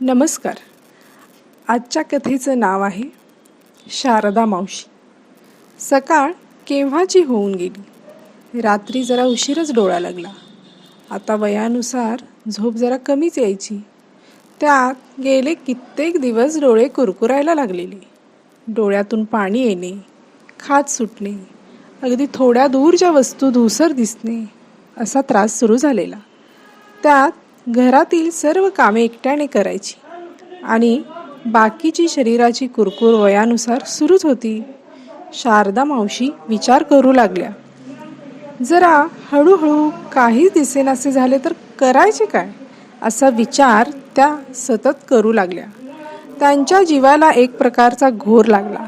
नमस्कार. आजच्या कथेचं नाव आहे शारदा मावशी. सकाळ केव्हाची होऊन गेली. रात्री जरा उशीरच डोळा लागला. आता वयानुसार झोप जरा कमीच यायची. त्यात गेले कित्येक दिवस डोळे कुरकुरायला लागलेले. डोळ्यातून पाणी येणे, खाज सुटणे, अगदी थोड्या दूरच्या वस्तू धूसर दिसणे असा त्रास सुरू झालेला. त्यात घरातील सर्व कामे एकट्याने करायची आणि बाकीची शरीराची कुरकुर वयानुसार सुरूच होती. शारदा मावशी विचार करू लागल्या. जरा हळूहळू काहीच दिसेनासे झाले तर करायचे काय, असा विचार त्या सतत करू लागल्या. त्यांच्या जीवाला एक प्रकारचा घोर लागला.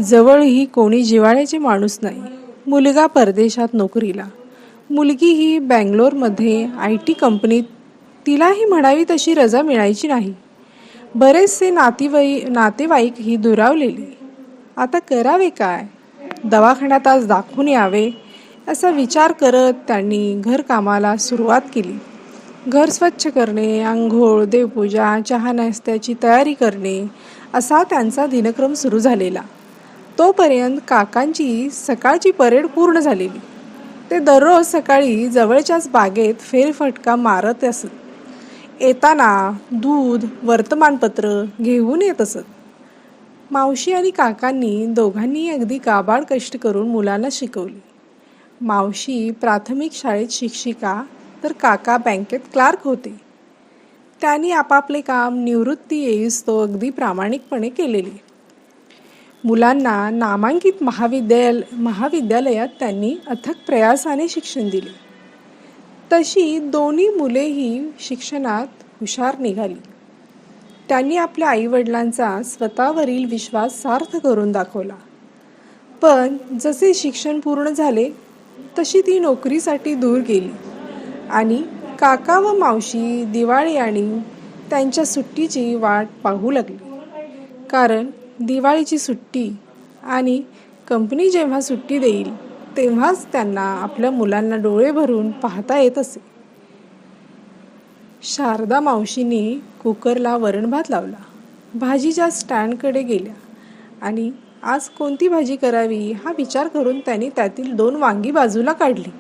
जवळही कोणी जिव्हाळ्याचे माणूस नाही. मुलगा परदेशात नोकरीला, मुलगी ही बँगलोरमध्ये IT कंपनीत. तिलाही म्हणावी तशी रजा मिळायची नाही. बरेचसे नातेवाईक ही दुरावलेली. आता करावे काय? दवाखान्यात आज दाखवून यावे असा विचार करत त्यांनी घरकामाला सुरुवात केली. घर स्वच्छ करणे, आंघोळ, देवपूजा, चहा नाश्त्याची तयारी करणे असा त्यांचा दिनक्रम सुरू झालेला. तोपर्यंत काकांची सकाळची परेड पूर्ण झालेली. ते दररोज सकाळी जवळच्याच बागेत फेरफटका मारत असत. येताना दूध, वर्तमानपत्र घेऊन येत असत. मावशी आणि काकांनी दोघांनी अगदी काबाड कष्ट करून मुलांना शिकवली. मावशी प्राथमिक शाळेत शिक्षिका तर काका बँकेत क्लार्क होते. त्यांनी आपापले काम निवृत्ती येईस्तोवर अगदी प्रामाणिकपणे केलेले. मुलांना नामांकित महाविद्यालयात त्यांनी अथक प्रयासाने शिक्षण दिले. तशी दोन्ही मुलेही शिक्षणात हुशार निघाली. त्यांनी आपल्या आईवडिलांचा स्वतःवरील विश्वास सार्थ करून दाखवला. पण जसे शिक्षण पूर्ण झाले तशी ती नोकरीसाठी दूर गेली आणि काका व मावशी दिवाळी आणि त्यांच्या सुट्टीची वाट पाहू लागली. कारण दिवाळीची सुट्टी आणि कंपनी जेव्हा सुट्टी देईल तेव्हाच त्यांना आपल्या मुलांना डोळे भरून पाहता येत असे. शारदा मावशींनी कुकरला वरण भात लावला. भाजीच्या स्टँडकडे गेल्या आणि आज कोणती भाजी करावी हा विचार करून त्यांनी त्यातील 2 वांगी बाजूला काढली.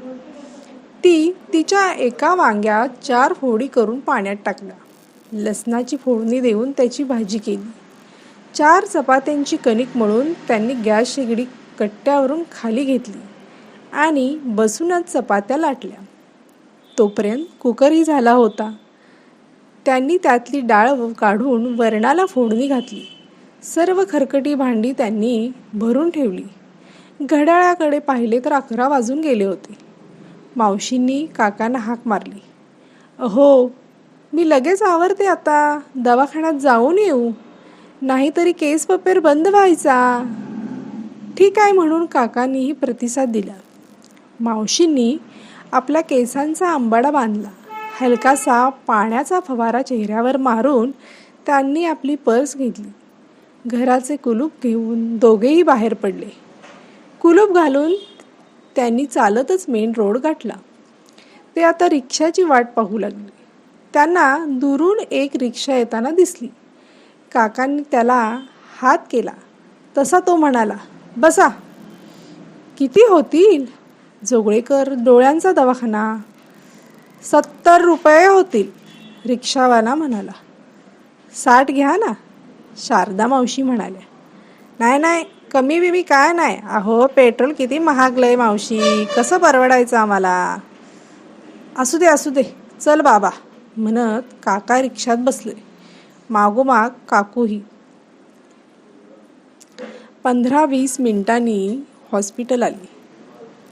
ती तिच्या एका वांग्यात 4 फोडी करून पाण्यात टाकल्या. लसणाची फोडणी देऊन त्याची भाजी केली. 4 चपात्यांची कणिक मळून त्यांनी गॅस शेगडी कट्ट्यावरून खाली घेतली आणि बसूनच चपात्या लाटल्या. तोपर्यंत कुकरही झाला होता. त्यांनी त्यातली डाळ काढून वरणाला फोडणी घातली. सर्व खरकटी भांडी त्यांनी भरून ठेवली. घड्याळाकडे पाहिले तर 11 वाजून गेले होते. मावशींनी काकांना हाक मारली. अहो, मी लगेच आवरते, आता दवाखान्यात जाऊन येऊ, नाहीतरी केस पेपर बंद व्हायचा. ठीक आहे म्हणून काकांनीही प्रतिसाद दिला. मावशींनी आपल्या केसांचा अंबाडा बांधला. हलकासा पाण्याचा फवारा चेहऱ्यावर मारून त्यांनी आपली पर्स घेतली. घराचे कुलूप घेऊन दोघेही बाहेर पडले. कुलूप घालून त्यांनी चालतच मेन रोड गाठला. ते आता रिक्षाची वाट पाहू लागले. त्यांना दुरून एक रिक्षा येताना दिसली. काकांनी त्याला हात केला तसा तो म्हणाला, बसा. किती होतील? जोगळेकर डोळ्यांचा दवाखाना. 70 रुपये होतील, रिक्षावाला म्हणाला. 60 घ्या ना, शारदा मावशी म्हणाल्या. नाही नाही, कमी बिमी काय नाही. अहो, पेट्रोल किती महागलंय मावशी, कसं परवडायचं आम्हाला. असू दे चल बाबा म्हणत काका रिक्षात बसले. मागोमाग काकूही. 15-20 मिनिटांनी हॉस्पिटल आली.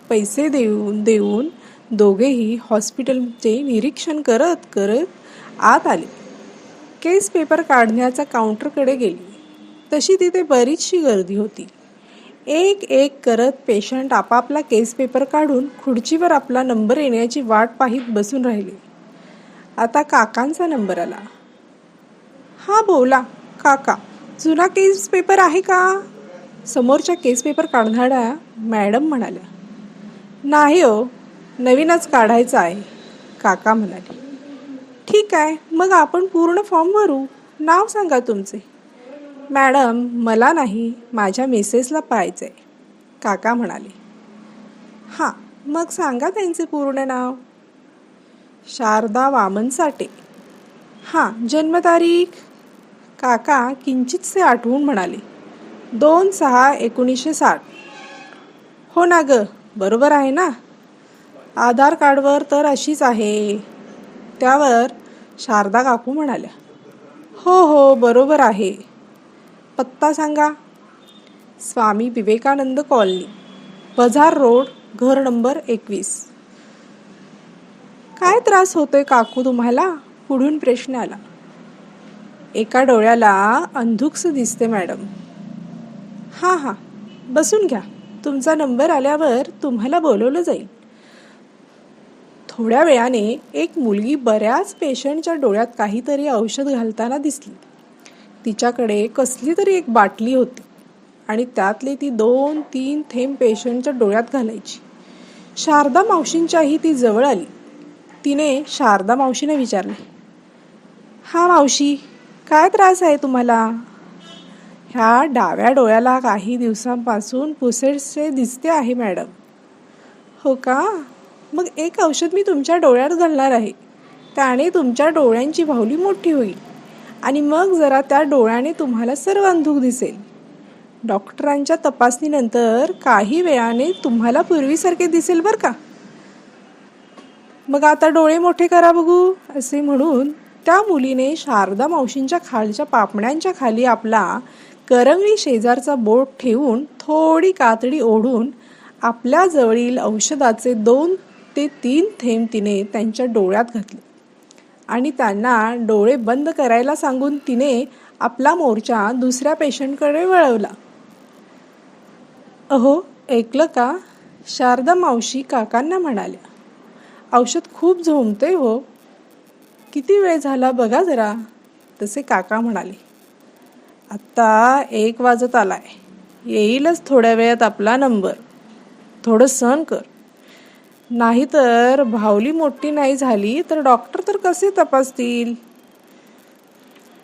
पैसे देऊन दोघेही हॉस्पिटलचे निरीक्षण करत करत आत आले. केस पेपर काढण्याच्या काउंटरकडे गेली. तशी तिथे बरीचशी गर्दी होती. एक एक करत पेशंट आपापला केस पेपर काढून खुर्चीवर आपला नंबर येण्याची वाट पाहत बसून राहिले. आता काकांचा नंबर आला. हा बोला काका, जुना केस पेपर आहे का? समोरच्या केस पेपर काढणाऱ्या मॅडम म्हणाल्या. नाही हो, नवीनच काढायचा आहे, काका म्हणाले. ठीक आहे, मग आपण पूर्ण फॉर्म भरू. नाव सांगा तुमचे. मॅडम, मला नाही, माझ्या मिसेसला पाहायचं आहे, काका म्हणाले. हां, मग सांगा त्यांचे पूर्ण नाव. शारदा वामन साठे. हां, जन्मतारीख. काका किंचितसे आठवून म्हणाले. 2/6/1960. हो ना ग, बरोबर आहे ना. आधार कार्डवर तर अशीच आहे. त्यावर शारदा काकू म्हणाल्या. हो हो, बरोबर आहे. पत्ता सांगा. स्वामी विवेकानंद कॉलनी, बझार रोड, घर नंबर 21. काय त्रास होतोय काकू तुम्हाला? पुढून प्रश्न आला. एका डोळ्याला अंधुकस दिसते मॅडम. हां हां, बसून घ्या. तुमचा नंबर आल्यावर तुम्हाला बोलवलं जाईल. थोड्या वेळाने एक मुलगी बऱ्याच पेशंटच्या डोळ्यात काहीतरी औषध घालताना दिसली. तिच्याकडे कसली तरी एक बाटली होती आणि त्यातले ती 2-3 थेंब पेशंटच्या डोळ्यात घालायची. शारदा मावशींच्याही ती जवळ आली. तिने शारदा मावशीने विचारले. हा मावशी, काय त्रास आहे तुम्हाला? ह्या डाव्या डोळ्याला काही दिवसांपासून पुसेटसे दिसते आहे मॅडम. हो का? मग एक औषध मी तुमच्या डोळ्यात घालणार आहे. त्याने तुमच्या डोळ्यांची बाहुली मोठी होईल आणि मग जरा त्या डोळ्याने तुम्हाला सर्व अंधुक दिसेल. डॉक्टरांच्या तपासणीनंतर काही वेळाने तुम्हाला पूर्वीसारखे दिसेल बरं का. मग आता डोळे मोठे करा बघू, असे म्हणून त्या मुलीने शारदा मावशींच्या खालच्या पापण्यांच्या खाली आपला करंगळी शेजारचा बोट ठेवून थोडी कातडी ओढून आपल्या जवळील औषधाचे 2 ते 3 थेंब तिने त्यांच्या डोळ्यात घातले आणि त्यांना डोळे बंद करायला सांगून तिने आपला मोर्चा दुसऱ्या पेशंटकडे वळवला. अहो, ऐकलं का? शारदा मावशी काकांना म्हणाल्या. औषध खूप झोंबते हो. किती वेळ झाला बघा जरा. तसे काका म्हणाले. आत्ता 1 वाजत आलाय. येईलच थोड्या वेळात आपला नंबर. थोडं सहन कर. नाहीतर बाहुली मोठी नाही झाली तर डॉक्टर तर कसे तपासतील?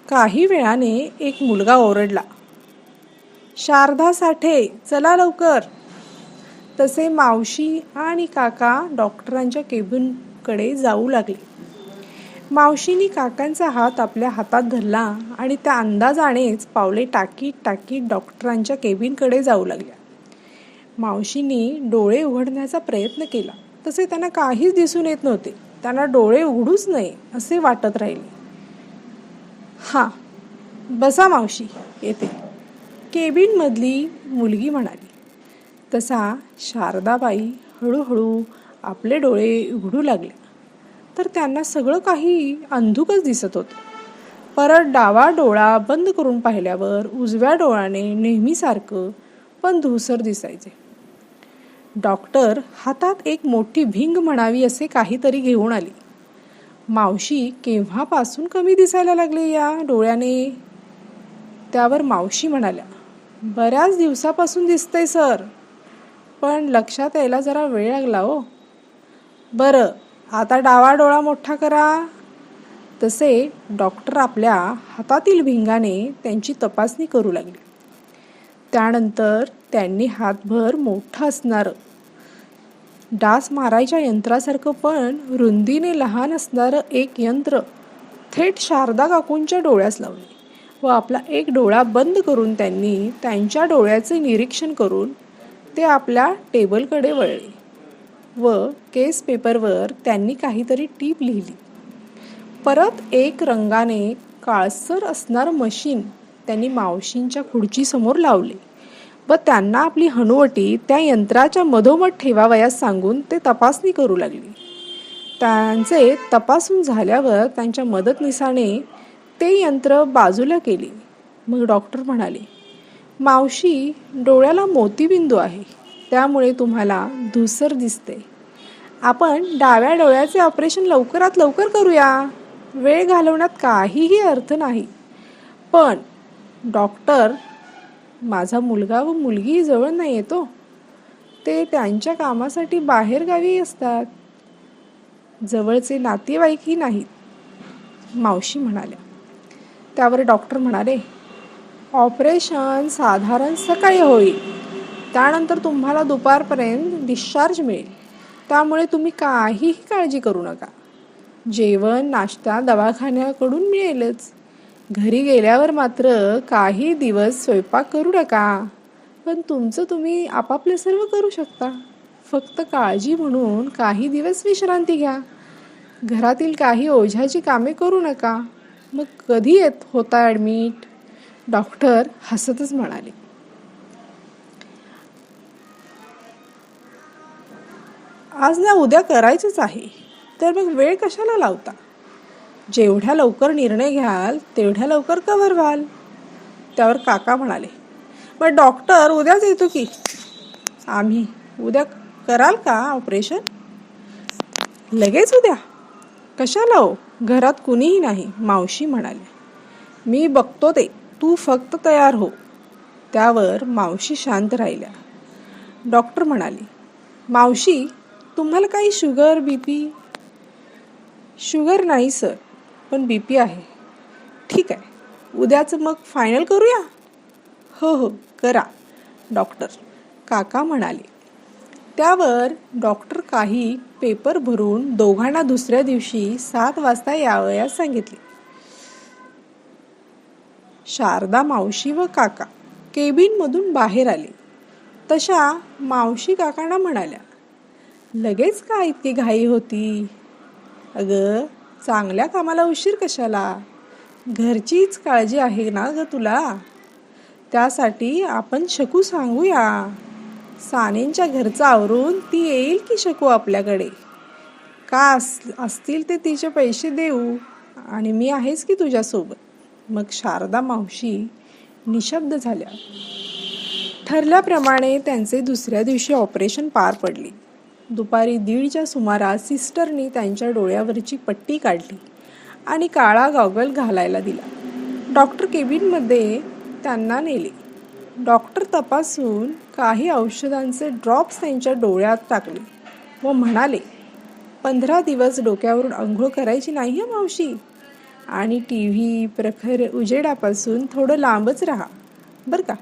काही वेळाने एक मुलगा ओरडला. शारदा साठे, चला लवकर. तसे मावशी आणि काका डॉक्टरांच्या केबिनकडे जाऊ लागले. मावशींनी काकांचा हात आपल्या हातात धरला आणि त्या अंदाजानेच पावले टाकीत टाकीत डॉक्टरांच्या केबिनकडे जाऊ लागल्या. मावशींनी डोळे उघडण्याचा प्रयत्न केला. तसे त्यांना काहीच दिसून येत नव्हते. त्यांना डोळे उघडूच नये असे वाटत राहिले. हां, बसा मावशी, येते, केबिनमधली मुलगी म्हणाली. तसा शारदाबाई हळूहळू आपले डोळे उघडू लागल्या तर त्यांना सगळं काही अंधुकच दिसत होतं. परत डावा डोळा बंद करून पाहिल्यावर उजव्या डोळ्याने नेहमीसारखं पण धूसर दिसायचे. डॉक्टर हातात एक मोठी भिंग म्हणावी असे काहीतरी घेऊन आली. मावशी केव्हापासून कमी दिसायला लागले या डोळ्याने? त्यावर मावशी म्हणाल्या. बऱ्याच दिवसापासून दिसतंय सर, पण लक्षात यायला जरा वेळ लागला हो. बरं, आता डावा डोळा मोठा करा. तसे डॉक्टर आपल्या हातातील भिंगाने त्यांची तपासणी करू लागले. त्यानंतर त्यांनी हातभर मोठं असणारं, डास मारायच्या यंत्रासारखं पण रुंदीने लहान असणारं एक यंत्र थेट शारदा काकूंच्या डोळ्यास लावले व आपला एक डोळा बंद करून त्यांनी त्यांच्या डोळ्याचे निरीक्षण करून ते आपल्या टेबलकडे वळले व केस पेपरवर त्यांनी काहीतरी टीप लिहिली. परत एक रंगाने काळसर असणारं मशीन त्यांनी मावशींच्या खुर्चीसमोर लावले व त्यांना आपली हनुवटी त्या यंत्राच्या मधोमध ठेवावयास सांगून ते तपासणी करू लागले. त्यांचे तपासून झाल्यावर त्यांच्या मदतनीसाने ते यंत्र बाजूला केले. मग डॉक्टर म्हणाले, मावशी, डोळ्याला मोतीबिंदू आहे, त्यामुळे तुम्हाला धूसर दिसते. आपण डाव्या डोळ्याचे ऑपरेशन लवकरात लवकर करूया. वेळ घालवण्यात काहीही अर्थ नाही. पण डॉक्टर, माझा मुलगा व मुलगी जवळ नाही येतो. ते त्यांच्या कामासाठी बाहेर गावी असतात. जवळचे नातेवाईकही नाहीत, मावशी म्हणाल्या. त्यावर डॉक्टर म्हणाले, ऑपरेशन साधारण सकाळी होईल, त्यानंतर तुम्हाला दुपारपर्यंत डिस्चार्ज मिळेल. त्यामुळे तुम्ही काहीही काळजी करू नका. जेवण नाश्ता दवाखान्याकडून मिळेलच. घरी गेल्यावर मात्र काही दिवस स्वयंपाक करू नका, पण तुमचं तुम्ही आपापले सर्व करू शकता. फक्त काळजी म्हणून काही दिवस विश्रांती घ्या. घरातील काही ओझ्याची कामे करू नका. मग कधी होता ॲडमिट? डॉक्टर हसतच म्हणाले, आज ना उद्या करायचंच आहे, तर मग वेळ कशाला लावता? जेवढ्या लवकर निर्णय घ्याल तेवढ्या लवकर कव्हर व्हाल. त्यावर काका म्हणाले, पण डॉक्टर उद्याच येतो की. आम्ही उद्या कराल का ऑपरेशन? लगेच उद्या? कशाला हो? घरात कुणीही नाही, मावशी म्हणाले. मी बघतो ते, तू फक्त तयार हो. त्यावर मावशी शांत राहिल्या. डॉक्टर म्हणाले, मावशी तुम्हाला काही शुगर बीपी? शुगर नाही सर, पण बीपी आहे. ठीक आहे, उद्याचं मग फायनल करूया? हो हो करा डॉक्टर, काका म्हणाले. त्यावर डॉक्टर काही पेपर भरून दोघांना दुसऱ्या दिवशी 7 वाजता यावयास सांगितले. शारदा मावशी व काका केबिनमधून बाहेर आले. तशा मावशी काकांना म्हणाल्या, लगेच का इतकी घाई होती? अगं, चांगल्या कामाला उशीर कशाला? घरचीच काळजी आहे ना ग तुला. त्यासाठी आपण शकू सांगूया. सानेंच्या घरचं आवरून ती येईल की शकू आपल्याकडे. का असतील ते तिचे पैसे देऊ, आणि मी आहेच की तुझ्यासोबत. मग शारदा मावशी निशब्द झाल्या. ठरल्याप्रमाणे त्यांचे दुसऱ्या दिवशी ऑपरेशन पार पडले. दुपारी 1:30च्या सुमारास सिस्टरनी त्यांच्या डोळ्यावरची पट्टी काढली आणि काळा गॉगल घालायला दिला. डॉक्टर केबिनमध्ये त्यांना नेले. डॉक्टर तपासून काही औषधांचे ड्रॉप्स त्यांच्या डोळ्यात टाकले व म्हणाले, 15 दिवस डोक्यावरून अंघोळ करायची नाही हं मावशी, आणि TV प्रखर उजेडापासून थोडं लांबच राहा बरं का.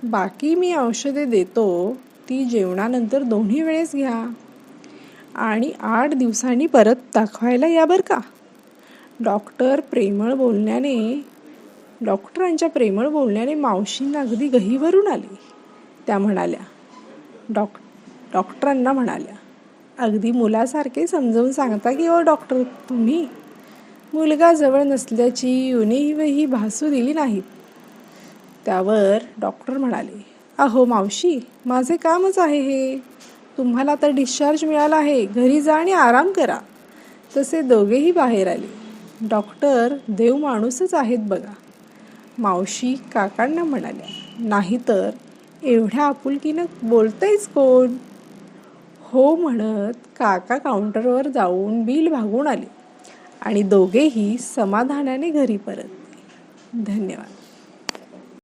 बाकी मी औषधे देतो, ती जेवणानंतर 2 वेळेस घ्या, आणि 8 दिवसांनी परत दाखवायला या बरं का. डॉक्टरांच्या प्रेमळ बोलण्याने मावशींना अगदी गहीवरून आली. त्या म्हणाल्या, डॉक्टरांना म्हणाल्या, अगदी मुलासारखे समजावून सांगता की हो डॉक्टर तुम्ही. मुलगा जवळ नसल्याची उणीवही भासू दिली नाहीत. त्यावर डॉक्टर म्हणाले, अहो मावशी, माझे कामच आहे हे. तुम्हाला आता डिस्चार्ज मिळाला आहे, घरी जा आणि आराम करा. तसे दोघेही बाहेर आले. डॉक्टर देव माणूसच आहेत बघा. मावशी काकांना म्हणाल्या, नाहीतर एवढ्या आपुलकीनं बोलतंयच कोण? हो म्हणत काका काउंटरवर जाऊन बिल भागवून आले आणि दोघेही समाधानाने घरी परतले. धन्यवाद.